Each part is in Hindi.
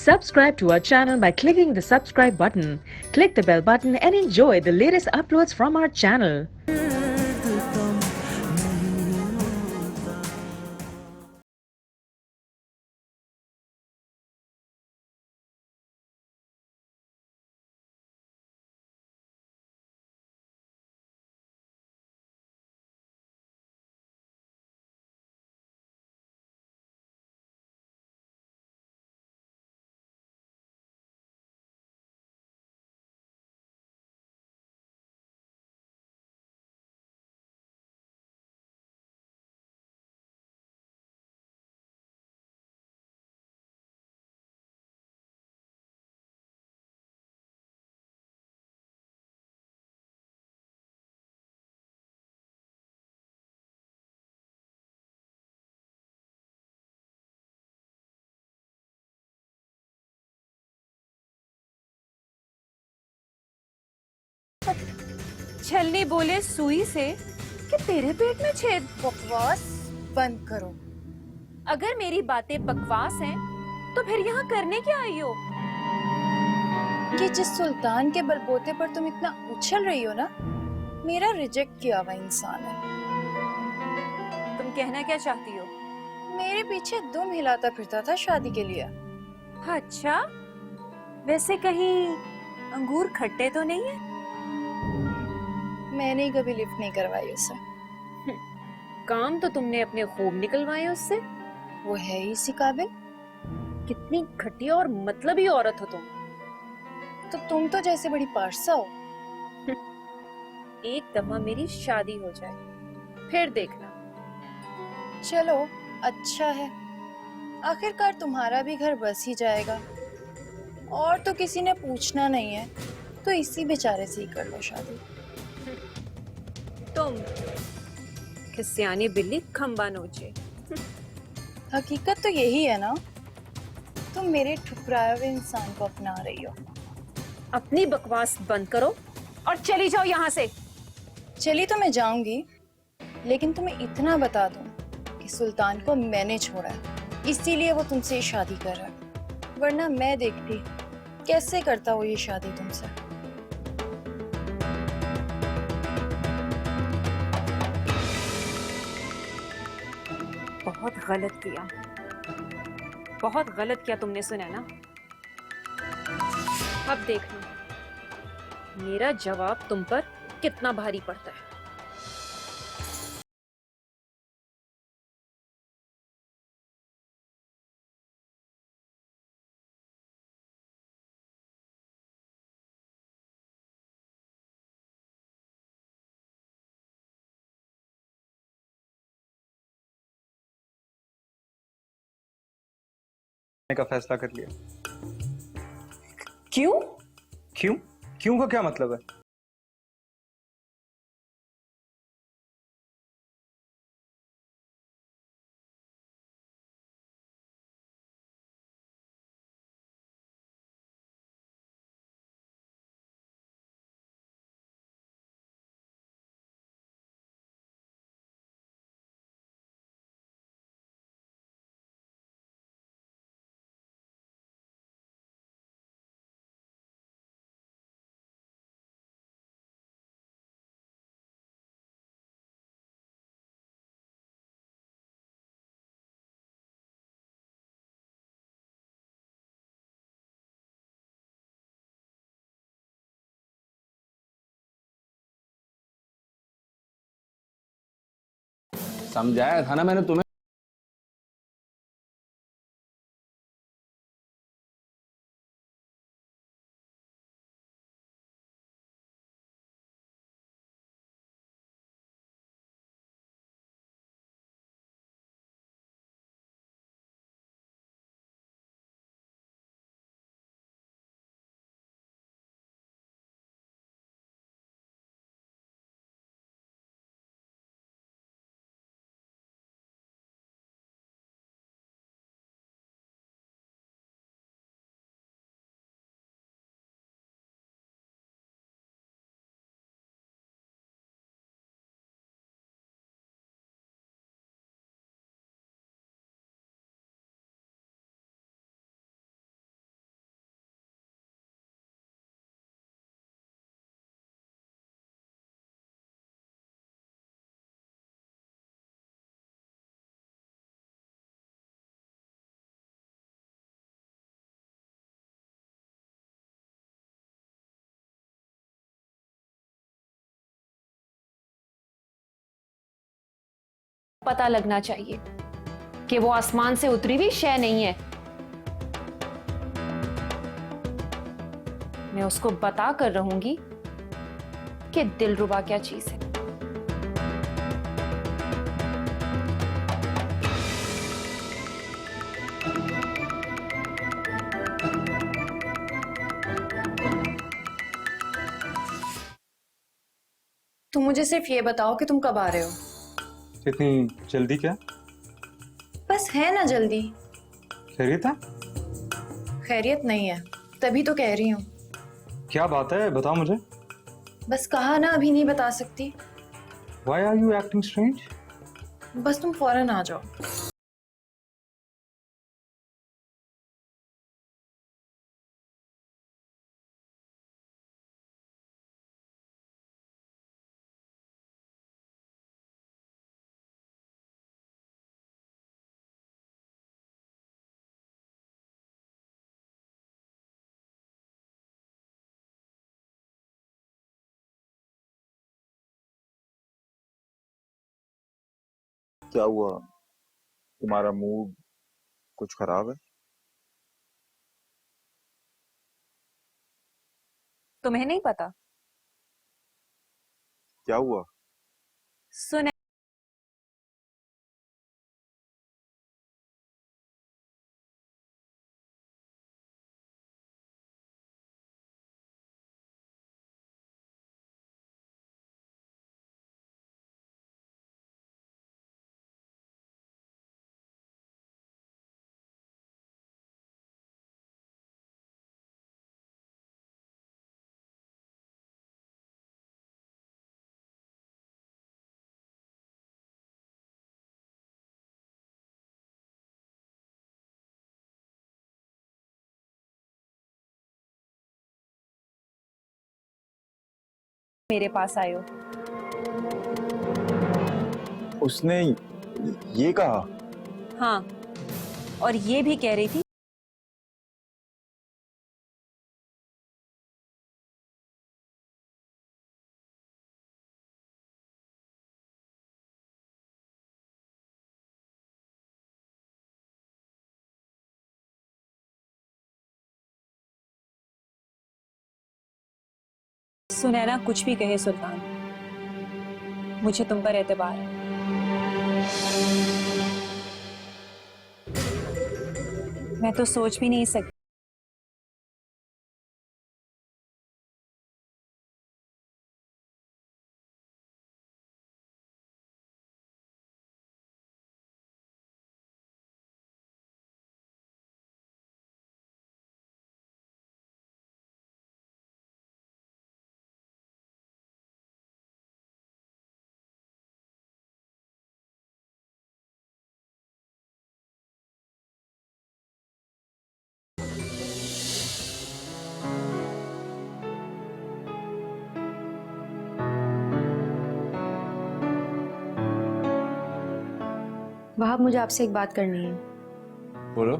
Subscribe to our channel by clicking the subscribe button. Click the bell button and enjoy the latest uploads from our channel. छलनी बोले सुई से कि तेरे पेट में छेद। बकवास बंद करो। अगर मेरी बातें बकवास हैं, तो फिर यहाँ करने क्या आई हो? ये जिस सुल्तान के बलबोते पर तुम इतना उछल रही हो ना, मेरा रिजेक्ट किया हुआ इंसान है। तुम कहना क्या चाहती हो? मेरे पीछे दुम हिलाता फिरता था शादी के लिए। अच्छा, वैसे कहीं अंगूर खट्टे तो नहीं है? मैंने कभी लिफ्ट नहीं करवाई उसे। काम तो तुमने अपने खूब निकलवाए उससे। वो है ही इसी काबिल। कितनी घटिया और मतलबी औरत हो तुम। तो तुम तो जैसे बड़ी पारसा हो। एक दफा मेरी शादी हो जाए, फिर देखना। चलो अच्छा है, आखिरकार तुम्हारा भी घर बस ही जाएगा और तो किसी ने पूछना नहीं है, तो इसी बेचारे से ही कर लो शादी। तुम खिसियानी बिल्ली खंबा नोचे। हकीकत तो यही है ना, तुम मेरे ठुकराए हुए इंसान को अपना रही हो। अपनी बकवास बंद करो और चली जाओ यहाँ से। चली तो मैं जाऊंगी, लेकिन तुम्हें इतना बता दूं कि सुल्तान को मैंने छोड़ा है, इसीलिए वो तुमसे शादी कर रहा है। वरना मैं देखती कैसे करता वो ये शादी तुमसे। बहुत गलत किया, बहुत गलत किया तुमने, सुना ना? अब देखना मेरा जवाब तुम पर कितना भारी पड़ता है। का फैसला कर लिया। क्यों? क्यों? क्यों का क्या मतलब है? समझाया था ना मैंने तुम्हें। पता लगना चाहिए कि वो आसमान से उतरी हुई शय नहीं है। मैं उसको बता कर रहूंगी कि दिलरुबा क्या चीज है। तुम मुझे सिर्फ ये बताओ कि तुम कब आ रहे हो। इतनी जल्दी क्या? बस है ना जल्दी। खैरियत है? खैरियत नहीं है, तभी तो कह रही हूँ। क्या बात है, बताओ मुझे। बस कहा ना, अभी नहीं बता सकती। Why are you acting strange? बस तुम फौरन आ जाओ। क्या हुआ? तुम्हारा मूड कुछ खराब है? तुम्हें नहीं पता? क्या हुआ? सुने मेरे पास आए हो। उसने ये कहा? हाँ, और ये भी कह रही थी सुनैना कुछ भी कहे सुल्तान, मुझे तुम पर एतबार है। मैं तो सोच भी नहीं सकती वहाब, मुझे आपसे एक बात करनी है। बोलो।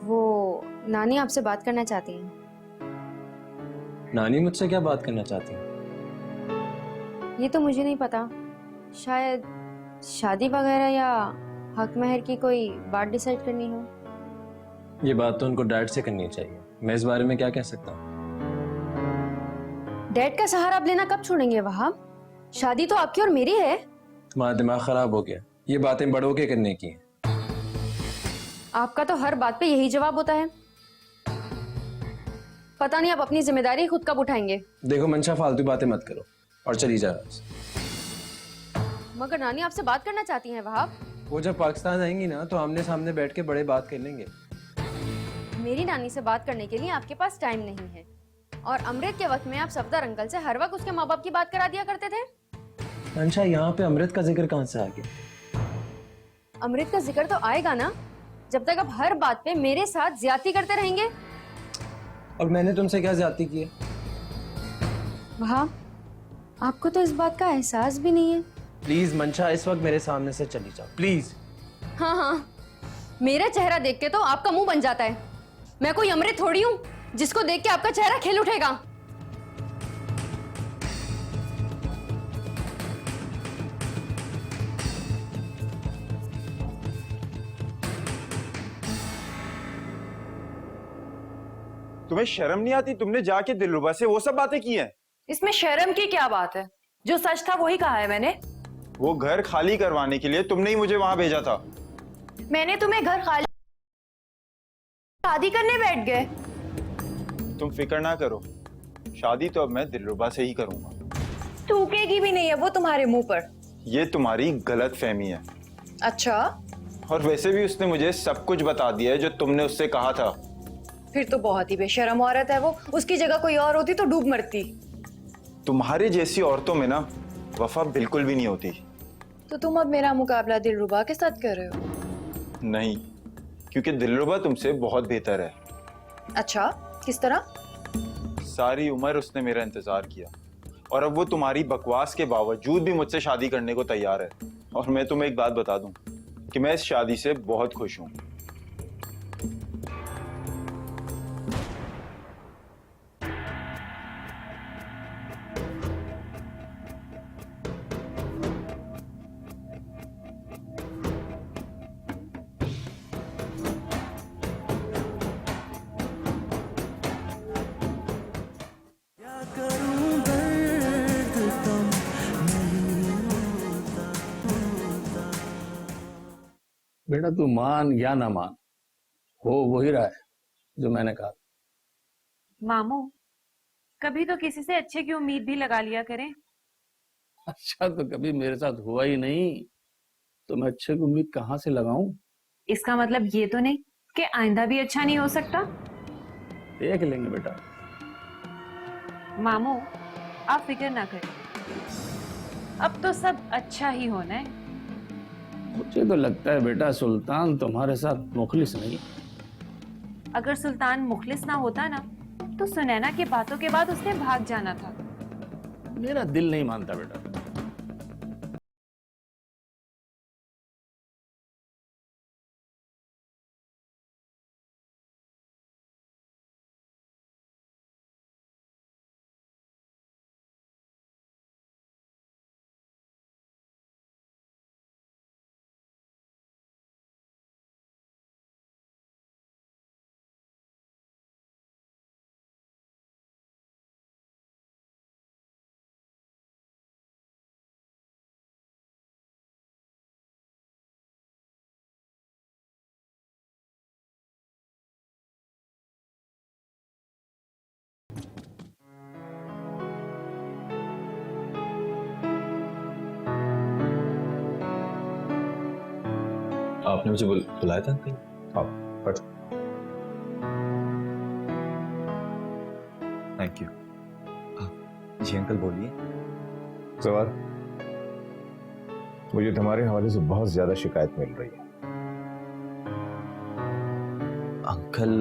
वो नानी आपसे बात करना चाहती हैं। नानी मुझसे क्या बात करना चाहती हैं? ये तो मुझे नहीं पता, शायद शादी वगैरह या हक महर की कोई बात डिसाइड करनी हो। ये बात तो उनको डैड से करनी चाहिए, मैं इस बारे में क्या कह सकता हूँ। डैड का सहारा आप लेना कब छोड़ेंगे वहाब? शादी तो आपकी और मेरी है। तुम्हारा दिमाग खराब हो गया, ये बातें बड़ों के करने की हैं। आपका तो हर बात पे यही जवाब होता है। पता नहीं आप अपनी जिम्मेदारी खुद कब उठाएंगे। देखो मंशा, फालतू बातें मत करो और चली जा। मगर नानी आपसे बात करना चाहती हैं वहाब। वो जब पाकिस्तान आएंगी ना तो आमने सामने बैठ के बड़े बात कर लेंगे। मेरी नानी से बात करने के लिए आपके पास टाइम नहीं है, और अमृत के वक्त में आप सफदर अंकल से हर वक्त उसके माँ बाप की बात करा दिया करते थे। मंशा, यहाँ पे अमृत का जिक्र कहाँ से आ गया? अमृत का जिक्र तो आएगा ना, जब तक आप हर बात पे मेरे साथ ज्यादती करते रहेंगे। और मैंने तुमसे क्या ज्यादती की है? वहाब, आपको तो इस बात का एहसास भी नहीं है। प्लीज मंशा, इस वक्त मेरे सामने से चली जाओ प्लीज। हाँ हाँ, मेरा चेहरा देख के तो आपका मुंह बन जाता है। मैं कोई अमृत थोड़ी हूँ जिसको देख के आपका चेहरा खिल उठेगा। तुम्हें शर्म नहीं आती? तुमने जाके दिलरुबा से वो सब बातें की हैं। इसमें शर्म की क्या बात है? जो सच था वही कहा है मैंने। वो घर खाली करवाने के लिए तुमने ही मुझे वहां भेजा था। मैंने तुम्हें घर खाली, शादी करने बैठ गए। तुम फिक्र ना करो, शादी तो अब मैं दिलरुबा से ही करूंगा। थूकेगी भी नहीं है वो तुम्हारे मुंह पर। ये तुम्हारी गलत फहमी है। अच्छा, और वैसे भी उसने मुझे सब कुछ बता दिया है जो तुमने उससे कहा था। फिर तो बहुत ही बेशर्म औरत है वो। उसकी जगह कोई और होती तो डूब मरती। तुम्हारे जैसी औरतों में ना वफा बिल्कुल भी नहीं होती। तो तुम अब मेरा मुकाबला दिलरुबा के साथ कर रहे हो? नहीं, क्योंकि दिलरुबा तुमसे बहुत बेहतर है। अच्छा, किस तरह? सारी उम्र उसने मेरा इंतजार किया और अब वो तुम्हारी बकवास के बावजूद भी मुझसे शादी करने को तैयार है। और मैं तुम्हें एक बात बता दूं कि मैं इस शादी से बहुत खुश हूं। बेटा तू मान या ना मान, हो वही रहा है जो मैंने कहा। मामू, कभी तो किसी से अच्छे की उम्मीद भी लगा लिया करें। अच्छा, तो कभी मेरे साथ हुआ ही नहीं तो मैं अच्छे की उम्मीद कहाँ से लगाऊं? इसका मतलब ये तो नहीं कि आइंदा भी अच्छा नहीं हो सकता। देख लेंगे बेटा। मामू, आप फिक्र ना करें, अब तो सब अच्छा ही होना है। मुझे तो लगता है बेटा सुल्तान तुम्हारे साथ मुखलिस नहीं। अगर सुल्तान मुखलिस ना होता ना तो सुनैना की बातों के बाद उसने भाग जाना था। मेरा दिल नहीं मानता बेटा। आपने मुझे बुलाया था कहीं? हाँ, बैठो। Thank you. जी अंकल बोलिए। सवाल, मुझे तुम्हारे हवाले से बहुत ज्यादा शिकायत मिल रही है। अंकल,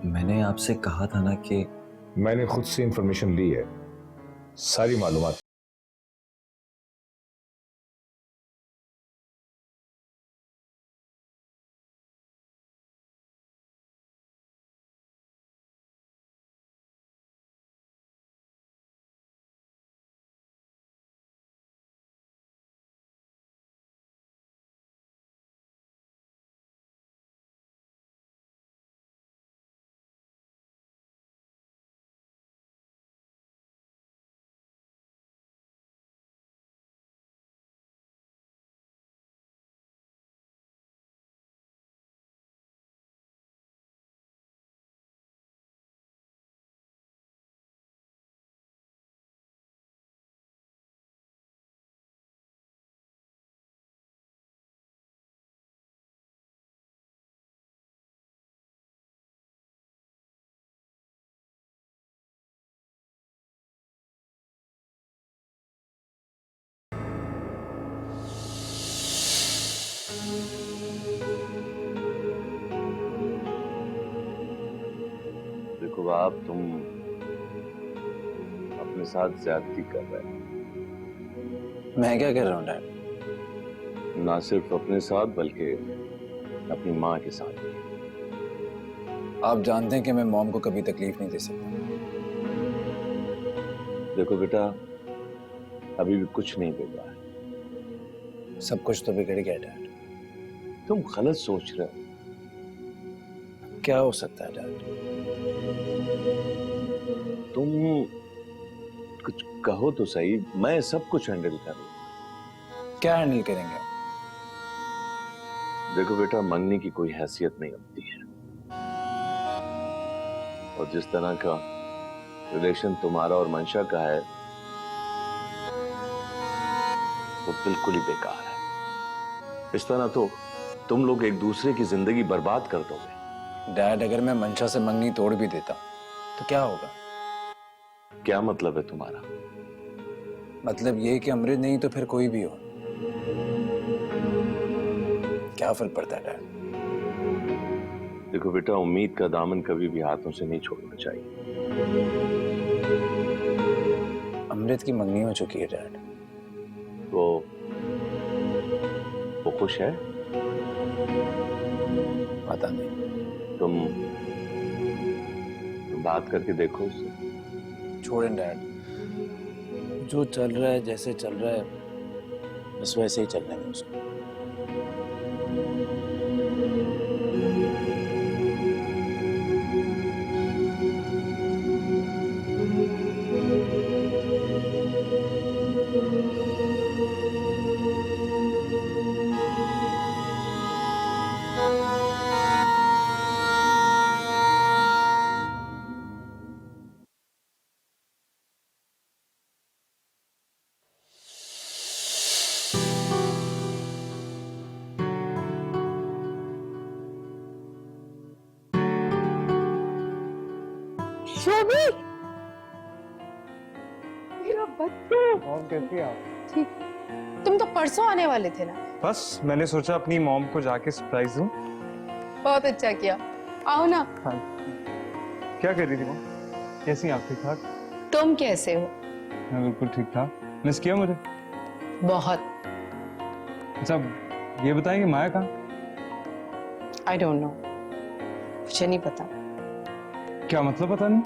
मैंने आपसे कहा था ना कि मैंने खुद से इंफॉर्मेशन ली है, सारी मालूमात। देखो बाप, तुम अपने साथ ज्यादती कर रहे हो। मैं क्या कर रहा हूँ डैड? ना सिर्फ अपने साथ बल्कि अपनी माँ के साथ। आप जानते हैं कि मैं मॉम को कभी तकलीफ नहीं दे सकता। देखो बेटा, अभी भी कुछ नहीं बिगड़ा है। सब कुछ तो बिगड़ गया डैड। तुम गलत सोच रहे हो। क्या हो सकता है डैड? तुम कुछ कहो तो सही, मैं सब कुछ हैंडल करूँ। क्या हैंडल करेंगे? देखो बेटा, मंगनी की कोई हैसियत नहीं होती है, और जिस तरह का रिलेशन तुम्हारा और मंशा का है वो बिल्कुल ही बेकार है। इस तरह तो तुम लोग एक दूसरे की जिंदगी बर्बाद कर दोगे। डैड, अगर मैं मंशा से मंगनी तोड़ भी देता तो क्या होगा? क्या मतलब है तुम्हारा? मतलब ये कि अमृत नहीं तो फिर कोई भी हो, क्या फर्क पड़ता है डैड? देखो बेटा, उम्मीद का दामन कभी भी हाथों से नहीं छोड़ना चाहिए। अमृत की मंगनी हो चुकी है डैड। वो खुश है? पता नहीं। तुम बात करके देखो उससे। छोड़ें डैड, जो चल रहा है जैसे चल रहा है बस वैसे ही चलने में उसको। शोभी, मेरा बच्चा। और कैसी आप? ठीक। तुम तो परसों आने वाले थे ना? बस मैंने सोचा अपनी मॉम को जाके सरप्राइज दूं। बहुत अच्छा किया, आओ ना। हाँ। क्या कर रही थी मॉम? कैसी आप? ठीक ठाक? तुम कैसे हो? मैं बिल्कुल ठीक ठाक। मिस किया मुझे? बहुत। अच्छा ये बताएं कि माया कहाँ? आई डोंट नो, मुझे नहीं पता। क्या मतलब पता नहीं?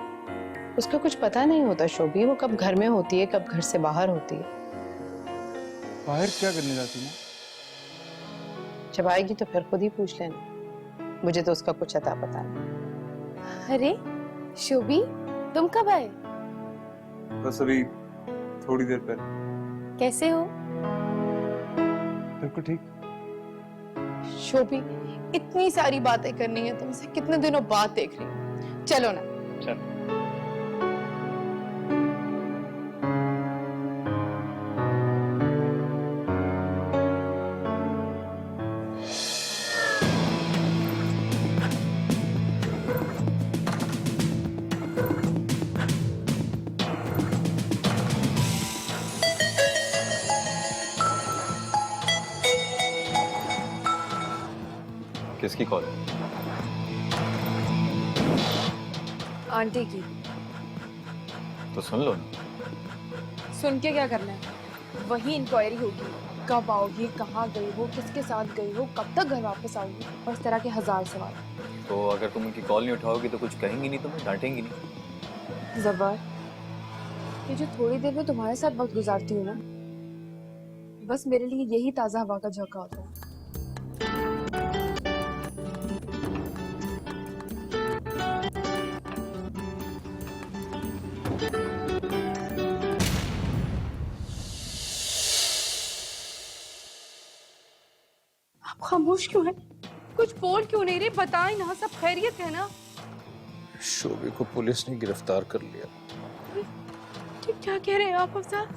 उसका कुछ पता नहीं होता शोभी, वो कब घर में होती है कब घर से बाहर होती है। बाहर क्या करने जाती है? जब आएगी तो फिर खुद ही पूछ लेना, मुझे तो उसका कुछ अता पता नहीं। अरे शोभी, तुम कब आए? बस अभी थोड़ी देर पहले। कैसे हो? बिल्कुल ठीक। शोभी, इतनी सारी बातें करनी है तुमसे, कितने दिनों बाद देख रही हूँ। चलो ना। चल। किसकी कॉल? आंटी की। तो सुन लो ना। सुन के क्या करना है? वही इंक्वायरी होगी, कब आओगी, कहाँ गई हो, किसके साथ गई हो, कब तक घर वापस आओगी, और इस तरह के 1000 सवाल। तो अगर तुम उनकी कॉल नहीं उठाओगी तो कुछ कहेंगी नहीं, तुम्हें डांटेंगी नहीं? जबर, ये जो थोड़ी देर में तुम्हारे साथ वक्त गुजारती हूँ ना, बस मेरे लिए यही ताजा हवा का झोंका होता है। आप खामोश क्यों हैं? कुछ बोल क्यों नहीं रहे? बताएं ना, सब खैरियत है ना? शोभी को पुलिस ने गिरफ्तार कर लिया। क्या कह रहे हैं आप अफसर?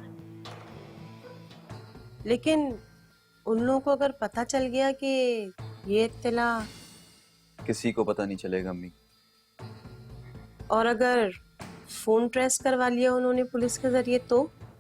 लेकिन उन लोगों को अगर पता चल गया कि ये इत्तला, किसी को पता नहीं चलेगा अम्मी। और अगर फोन ट्रेस करवा लिया उन्होंने पुलिस के जरिए तो